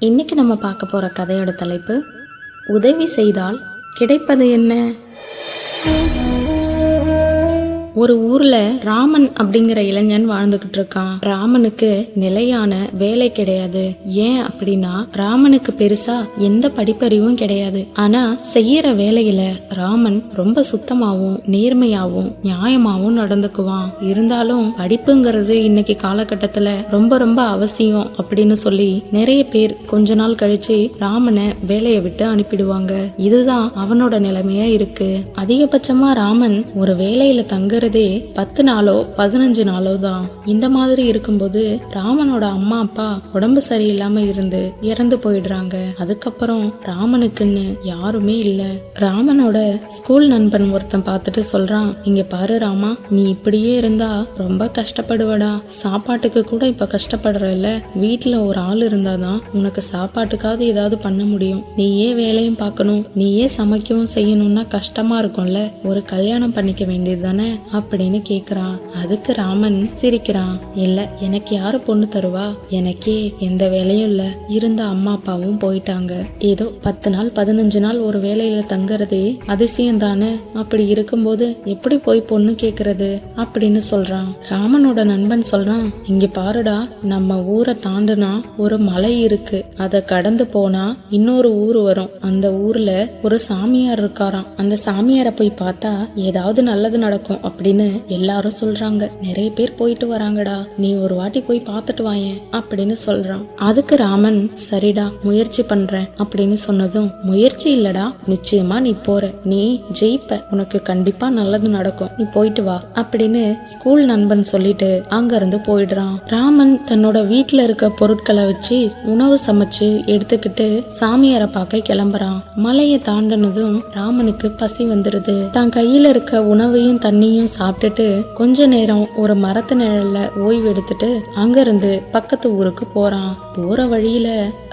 இன்னைக்கு நம்ம பார்க்க போகிற கதையோட தலைப்பு உதவி செய்தால் கிடைப்பது என்ன. ஒரு ஊர்ல ராமன் அப்படிங்கிற இளைஞன் வாழ்ந்துகிட்டு இருக்கான். ராமனுக்கு நிலையான வேலை கிடையாது. ஏன் அப்படின்னா ராமனுக்கு பெருசா எந்த படிப்பறிவும் கிடையாது. ஆனா செய்யற வேலையில ராமன் ரொம்ப சுத்தமாவும் நேர்மையாவும் நியாயமாவும் நடந்துக்குவான். இருந்தாலும் படிப்புங்கிறது இன்னைக்கு காலகட்டத்துல ரொம்ப ரொம்ப அவசியம் அப்படின்னு சொல்லி நிறைய பேர் கொஞ்ச நாள் கழிச்சு ராமனை வேலையை விட்டு அனுப்பிடுவாங்க. இதுதான் அவனோட நிலைமையா இருக்கு. அதிகபட்சமா ராமன் ஒரு வேலையில தங்குறதே 10 நாளோ 15 நாளோ தான். இந்த மாதிரி இருக்கும்போது ராமனோட அம்மா அப்பா உடம்பு சரியில்லாம இருந்து இறந்து போயிடுறாங்க. அதுக்கப்புறம் ராமனுக்குன்னு யாருமே இல்ல. ராமனோட ஸ்கூல் நண்பன் ஒருத்தன் பார்த்துட்டு சொல்றான், இங்க பாரு ராமா, நீ இப்படியே இருந்தா ரொம்ப கஷ்டப்படுவடா. சாப்பாட்டுக்கு கூட இப்ப கஷ்டப்படுறல. வீட்டுல ஒரு ஆள் இருந்தாதான் உனக்கு சாப்பாட்டுக்காவது ஏதாவது பண்ண முடியும். நீயே வேலையும் பார்க்கணும், நீயே சமைக்கவும் செய்யணும்னா கஷ்டமா இருக்கும்ல. ஒரு கல்யாணம் பண்ணிக்க வேண்டியது தானே அப்படின்னு கேக்குறான். அதுக்கு ராமன் சிரிக்கிறான். இல்ல, எனக்கு யாரு பொண்ணு தருவா? எனக்கே எந்த வேலையும் இல்ல. இருந்த அம்மா அப்பாவும் போயிட்டாங்க. ஏதோ 10 நாள் 15 நாள் ஒரு வேலையில தங்குறதே அதிசயம் தானே. அப்படி இருக்கும்போது எப்படி போய் பொண்ணு கேக்குறது அப்படின்னு சொல்றான். ராமனோட நண்பன் சொல்றான், இங்க பாருடா, நம்ம ஊரை தாண்டுனா ஒரு மலை இருக்கு. அதை கடந்து போனா இன்னொரு ஊர் வரும். அந்த ஊர்ல ஒரு சாமியார் இருக்காராம். அந்த சாமியாரை போய் பார்த்தா ஏதாவது நல்லது நடக்கும் அப்படின்னு எல்லாரும் சொல்றாங்க. நிறைய பேர் போயிட்டு வராங்கடா, நீ ஒரு வாட்டி போய் பார்த்துட்டு வாயேன் அப்படின்னு சொல்றான். அதுக்கு ராமன் சரிடா முயற்சி பண்றேன் அப்படின்னு சொன்னதும், முயற்சி இல்லடா, நிச்சயமா நீ போற, நீ ஜெயிப்ப, உனக்கு கண்டிப்பா நல்லது நடக்கும், நீ போயிட்டு வா அப்படின்னு ஸ்கூல் நண்பன் சொல்லிட்டு அங்க இருந்து போயிடுறான். ராமன் தன்னோட வீட்டுல இருக்க பொருட்களை வச்சு உணவு சமைச்சு எடுத்துக்கிட்டு சாமியாரை பார்க்க கிளம்புறான். மலையை தாண்டினதும் ராமனுக்கு பசி வந்துருது. தான் கையில இருக்க உணவையும் தண்ணியும் சாப்பிட்டுட்டு கொஞ்ச நேரம் ஒரு மரத்து நிழல்ல ஓய்வு எடுத்துட்டு அங்கிருந்து பக்கத்து ஊருக்கு போறான். போற வழியில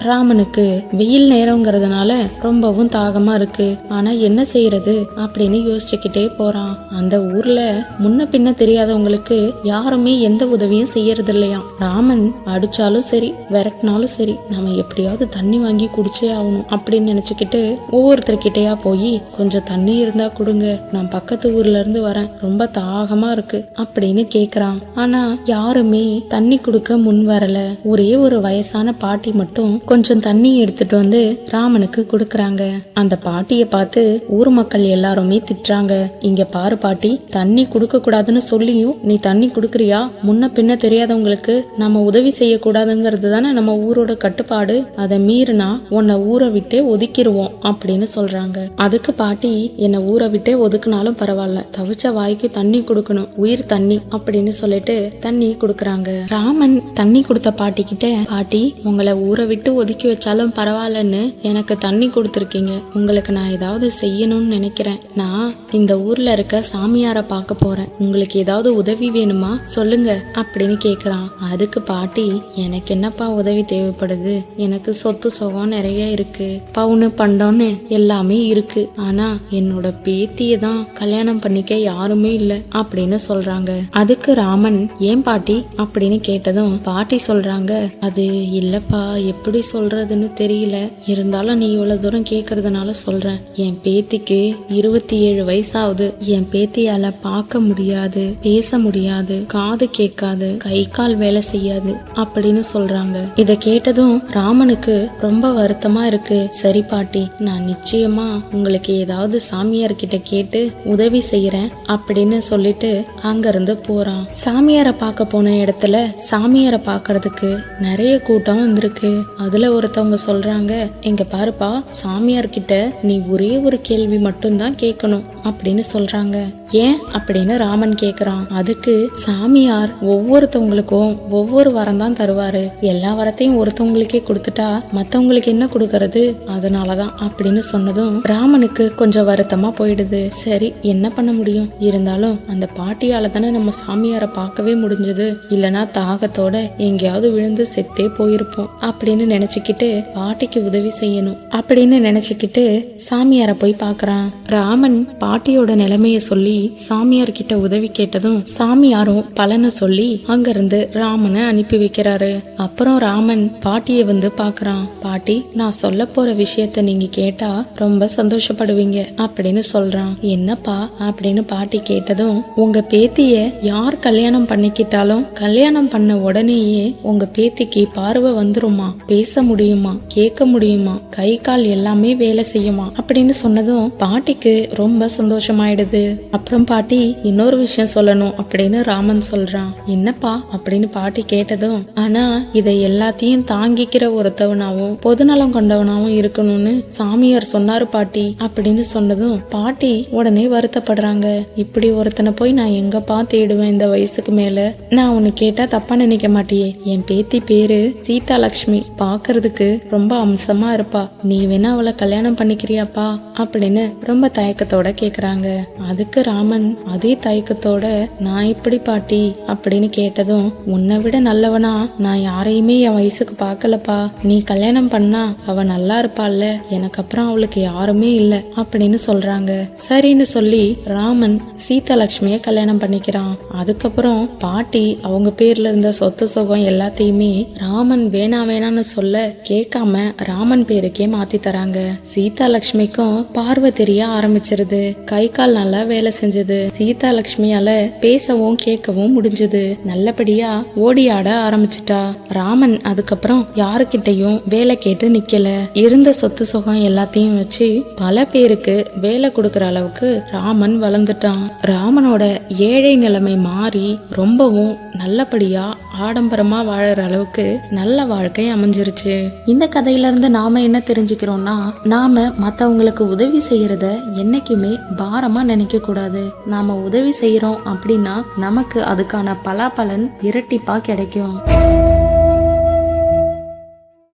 ராமனுக்கு வெயில் நேரம்ங்கிறதுனால ரொம்பவும் தாகமா இருக்கு. ஆனா என்ன செய்யறது அப்படின்னு யோசிச்சுக்கிட்டே போறான். அந்த ஊர்ல முன்ன பின்ன தெரியாதவங்களுக்கு யாருமே எந்த உதவியும் செய்யறது இல்லையா. ராமன் அடிச்சாலும் சரி விரட்டினாலும் சரி நம்ம எப்படியாவது தண்ணி வாங்கி குடிச்சே ஆகணும் அப்படின்னு நினைச்சுக்கிட்டு ஒவ்வொருத்தர்கிட்டயா போய் கொஞ்சம் தண்ணி இருந்தா கொடுங்க, நான் பக்கத்து ஊர்ல இருந்து வரேன், ரொம்ப தாகமா இருக்கு அப்படின்னு கேக்குறான். ஆனா யாருமே தண்ணி கொடுக்க முன் வரல. ஒரே ஒரு வயசான பாட்டி மட்டும் கொஞ்சம் தண்ணி எடுத்துட்டு வந்து ராமனுக்கு கொடுக்கறாங்க. அந்த பாட்டிய பார்த்து ஊர் மக்கள் எல்லாருமே திட்டுறாங்க. இங்க பாரு பாட்டி, தண்ணி கொடுக்க கூடாதுன்னு சொல்லியும் நீ தண்ணி குடுக்கறியா? முன்ன பின்ன தெரியாதவங்களுக்கு நம்ம உதவி செய்ய கூடாதுங்கிறது தானே நம்ம ஊரோட கட்டுப்பாடு. அதை மீறினா உன்னை ஊரை விட்டே ஒதுக்கிடுவோம் அப்படின்னு சொல்றாங்க. அதுக்கு பாட்டி, என்னை ஊரை விட்டே ஒதுக்குனாலும் பரவாயில்ல, தவிச்ச வாய்க்கு தண்ணி கொடுக்கணும், உயிர் தண்ணி அப்படின்னு சொல்லிட்டு தண்ணி கொடுக்கறாங்க. ராமன் தண்ணி கொடுத்த பாட்டி கிட்ட, பாட்டி, உங்களை ஊரை விட்டு ஒதுக்கி வச்சாலும் பரவாயில்லன்னு எனக்கு தண்ணி கொடுத்துருக்கீங்க. உங்களுக்கு நான் ஏதாவது செய்யணும்னு நினைக்கிறேன். நான் இந்த ஊர்ல இருக்க சாமியாரை பார்க்க போறேன். உங்களுக்கு ஏதாவது உதவி வேணுமா சொல்லுங்க அப்படின்னு கேக்குறான். அதுக்கு பாட்டி, எனக்கு என்னப்பா உதவி தேவைப்படுது? எனக்கு சொத்து சுகம் நிறைய இருக்கு, பவுனு பண்டம்னு எல்லாமே இருக்கு. ஆனா என்னோட பேத்தியை தான் கல்யாணம் பண்ணிக்க யாருமே இல்ல அப்படின்னு சொல்றாங்க. அதுக்கு ராமன், ஏன் பாட்டி அப்படின்னு கேட்டதும் பாட்டி சொல்றாங்க, அது இல்லப்பா, எப்படி சொல்றதுன்னு தெரியல. இருந்தாலும் நீ இவ்வளவு தூரம் கேக்குறதுனால சொல்றேன். என் பேத்திக்கு 27 வயசாகுது. என் பேத்தியால பார்க்க முடியாது, பேச முடியாது, காது கேட்காது, கை கால் வேலை செய்யாது அப்படின்னு சொல்றாங்க. இத கேட்டதும் ராமனுக்கு ரொம்ப வருத்தமா இருக்கு. சரி பாட்டி, நான் நிச்சயமா உங்களுக்கு ஏதாவது சாமியார் கிட்ட கேட்டு உதவி செய்யறேன் அப்படின்னு சொல்லிட்டு அங்க இருந்து போறான். சாமியாரை பார்க்க போன இடத்துல சாமியாரை பார்க்கறதுக்கு நிறைய கூட்டம் வந்திருக்கு. அதுல ஒருத்தவங்க சொல்றாங்க, எங்க பாருப்பா, சாமியார் கிட்ட நீ ஒரே ஒரு கேள்வி மட்டும்தான் கேட்கணும் அப்படின்னு சொல்றாங்க. ஏன் அப்படின்னு ராமன் கேக்குறான். அதுக்கு சாமியார் ஒவ்வொருத்தவங்களுக்கும் ஒவ்வொரு வரம் தான் தருவாரு. எல்லா வரத்தையும் ஒருத்தவங்களுக்கே கொடுத்துட்டா மத்தவங்களுக்கு என்ன கொடுக்கறது, அதனாலதான் அப்படின்னு சொன்னதும் ராமனுக்கு கொஞ்சம் வருத்தமா போயிடுது. சரி என்ன பண்ண முடியும், இருந்தாலும் இருந்தாலும் அந்த பாட்டியால தானே நம்ம சாமியாரை பார்க்கவே முடிஞ்சது, இல்லனா தாகத்தோட எங்கேயாவது விழுந்து செத்தே போயிருப்போம் அப்படின்னு நினைச்சுக்கிட்டு பாட்டிக்கு உதவி செய்யணும் அப்படின்னு நினைச்சுக்கிட்டு சாமியார போய் பார்க்கறான். ராமன் பாட்டியோட நிலைமைய சொல்லி சாமியார் கிட்ட உதவி கேட்டதும் சாமியாரும் பலனை சொல்லி அங்கிருந்து ராமனை அனுப்பி வைக்கிறாரு. அப்புறம் ராமன் பாட்டியை வந்து பார்க்கறான். பாட்டி, நான் சொல்ல போற விஷயத்த நீங்க கேட்டா ரொம்ப சந்தோஷப்படுவீங்க அப்படின்னு சொல்றான். என்னப்பா அப்படின்னு பாட்டி கேட்டதும், உங்க பேத்திய யார் கல்யாணம் பண்ணிக்கிட்டாலும் கல்யாணம் பண்ண உடனேயே உங்க பேத்திக்கு பார்வை வந்துருமா, பேச முடியுமா, கேட்க முடியுமா, கை கால் எல்லாமே வேலை செய்யுமா அப்படின்னு சொன்னதும் பாட்டிக்கு ரொம்ப சந்தோஷமாயிடுது. அப்புறம் பாட்டி, இன்னொரு விஷயம் சொல்லணும் அப்படின்னு ராமன் சொல்றான். என்னப்பா அப்படின்னு பாட்டி கேட்டதும், ஆனா இதை எல்லாத்தையும் தாங்கிக்கிற ஒருத்தவனாவும் பொதுநலம் கொண்டவனாவும் இருக்கணும்னு சாமியார் சொன்னாரு பாட்டி அப்படின்னு சொன்னதும் பாட்டி உடனே வருத்தப்படுறாங்க. இப்படி ஒருத்தனை போய் நான் எங்கப்பா தேடுவேன் இந்த வயசுக்கு மேல? நான் உன்னை கேட்டா தப்பா நினைக்க மாட்டியே, என் பேத்தி பேரு சீதா லட்சுமி, பாக்குறதுக்கு ரொம்ப அம்சமா இருப்பா, நீ வேணா அவளை கல்யாணம் பண்ணிக்கிறியாப்பா அப்படின்னு ரொம்ப தயக்கத்தோட கேக்குறாங்க. அதுக்கு ராமன் அதே தயக்கத்தோட, நான் இப்படி பாட்டி அப்படின்னு கேட்டதும், உன்னை விட நல்லவனா நான் யாரையுமே என் வயசுக்கு பாக்கலப்பா, நீ கல்யாணம் பண்ணா அவ நல்லா இருப்பாள்ல, எனக்கு அப்புறம் அவளுக்கு யாருமே இல்ல அப்படின்னு சொல்றாங்க. சரின்னு சொல்லி ராமன் சீதா லட்சுமிய கல்யாணம் பண்ணிக்கிறான். அதுக்கப்புறம் பாட்டி அவங்க பேர்ல இருந்த சொத்து சுகம் எல்லாத்தையுமே ராமன் வேணான்னு சொல்ல கேட்காம ராமன் பேருக்கே மாத்தி தராங்க. சீதா லட்சுமிக்கும் பார்வை தெரிய ஆரம்பிச்சிருது, கை கால் நல்லா வேலை செஞ்சது, சீதா லட்சுமியால பேசவும் கேட்கவும் முடிஞ்சது, நல்லபடியா ஓடி ஆட ஆரம்பிச்சுட்டா. ராமன் அதுக்கப்புறம் யாருக்கிட்டையும் வேலை கேட்டு நிக்கல, இருந்த சொத்து சுகம் எல்லாத்தையும் வச்சு பல பேருக்கு வேலை கொடுக்கற அளவுக்கு ராமன் வளர்ந்துட்டான். ராமனோட ஏழை நிலைமை மாறி ரொம்பவும் நல்லபடியா ஆடம்பரமா வாழற அளவுக்கு நல்ல வாழ்க்கை அமைஞ்சிருச்சு. இந்த கதையில இருந்து நாம என்ன தெரிஞ்சுக்கிறோம்னா, நாம மத்தவங்களுக்கு உதவி செய்யறத என்னைக்குமே பாரமா நினைக்க கூடாது. நாம உதவி செய்யறோம் அப்படின்னா நமக்கு அதுக்கான பலாபலன் இரட்டிப்பா கிடைக்கும்.